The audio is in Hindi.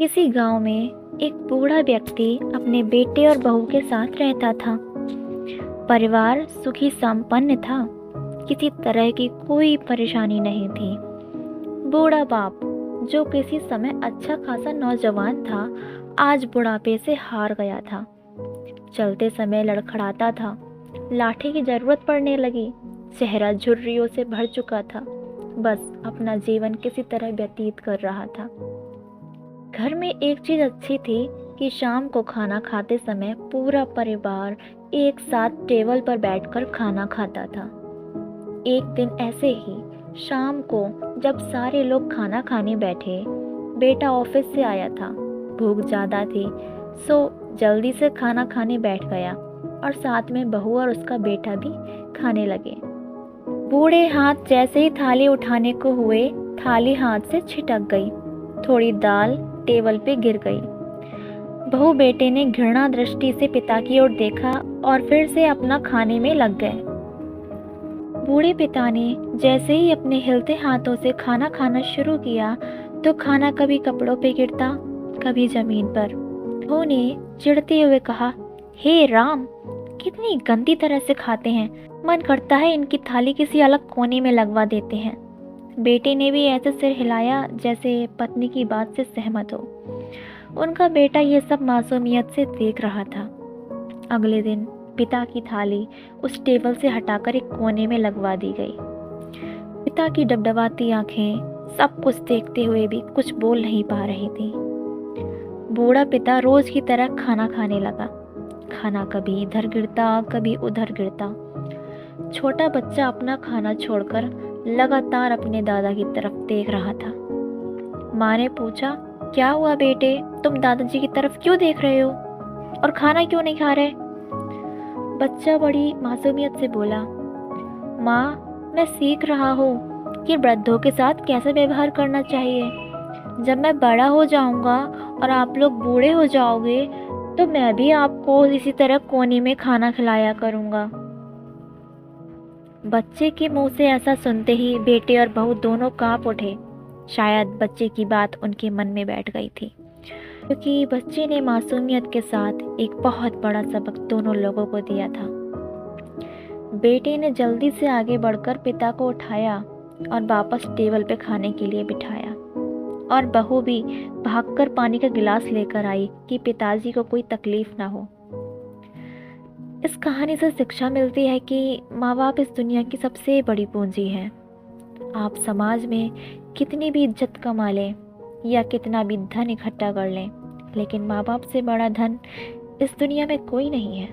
किसी गांव में एक बूढ़ा व्यक्ति अपने बेटे और बहू के साथ रहता था। परिवार सुखी संपन्न था। किसी तरह की कोई परेशानी नहीं थी। बूढ़ा बाप, जो किसी समय अच्छा खासा नौजवान था, आज बुढ़ापे से हार गया था। चलते समय लड़खड़ाता था। लाठी की जरूरत पड़ने लगी। चेहरा झुर्रियों से भर चुका था। बस अपना जीवन किसी तरह व्यतीत कर रहा था। घर में एक चीज अच्छी थी कि शाम को खाना खाते समय पूरा परिवार एक साथ टेबल पर बैठकर खाना खाता था। एक दिन ऐसे ही शाम को जब सारे लोग खाना खाने बैठे, बेटा ऑफिस से आया था। भूख ज़्यादा थी, सो जल्दी से खाना खाने बैठ गया और साथ में बहू और उसका बेटा भी खाने लगे। बूढ़े हाथ जैसे ही थाली उठाने को हुए, थाली हाथ से छिटक गई। थोड़ी दाल टेबल पे गिर गई। बहू बेटे ने घृणा दृष्टि से पिता की ओर देखा और फिर से अपना खाने में लग गए। बूढ़े पिता ने जैसे ही अपने हिलते हाथों से खाना खाना शुरू किया तो खाना कभी कपड़ों पे गिरता, कभी जमीन पर। बहू ने चिढ़ते हुए कहा, हे राम, कितनी गंदी तरह से खाते हैं। मन करता है इनकी थाली किसी अलग कोने में लगवा देते हैं। बेटे ने भी ऐसे सिर हिलाया जैसे पत्नी की बात से सहमत हो। उनका बेटा ये सब मासूमियत से देख रहा था। अगले दिन पिता की थाली उस टेबल से हटाकर एक कोने में लगवा दी गई। पिता की डबडबाती आंखें सब कुछ देखते हुए भी कुछ बोल नहीं पा रही थी। बूढ़ा पिता रोज की तरह खाना खाने लगा। खाना कभी इधर गिरता, कभी उधर गिरता। छोटा बच्चा अपना खाना छोड़कर लगातार अपने दादा की तरफ देख रहा था। माँ ने पूछा, क्या हुआ बेटे, तुम दादाजी की तरफ क्यों देख रहे हो और खाना क्यों नहीं खा रहे? बच्चा बड़ी मासूमियत से बोला, माँ, मैं सीख रहा हूँ कि वृद्धों के साथ कैसे व्यवहार करना चाहिए। जब मैं बड़ा हो जाऊँगा और आप लोग बूढ़े हो जाओगे तो मैं भी आपको इसी तरह कोने में खाना खिलाया करूँगा। बच्चे के मुंह से ऐसा सुनते ही बेटे और बहू दोनों कांप उठे। शायद बच्चे की बात उनके मन में बैठ गई थी, क्योंकि बच्चे ने मासूमियत के साथ एक बहुत बड़ा सबक दोनों लोगों को दिया था। बेटे ने जल्दी से आगे बढ़कर पिता को उठाया और वापस टेबल पे खाने के लिए बिठाया, और बहू भी भागकर पानी का गिलास लेकर आई कि पिताजी को कोई तकलीफ ना हो। इस कहानी से शिक्षा मिलती है कि माँ बाप इस दुनिया की सबसे बड़ी पूंजी है। आप समाज में कितनी भी इज्जत कमा लें या कितना भी धन इकट्ठा कर लें, लेकिन माँ बाप से बड़ा धन इस दुनिया में कोई नहीं है।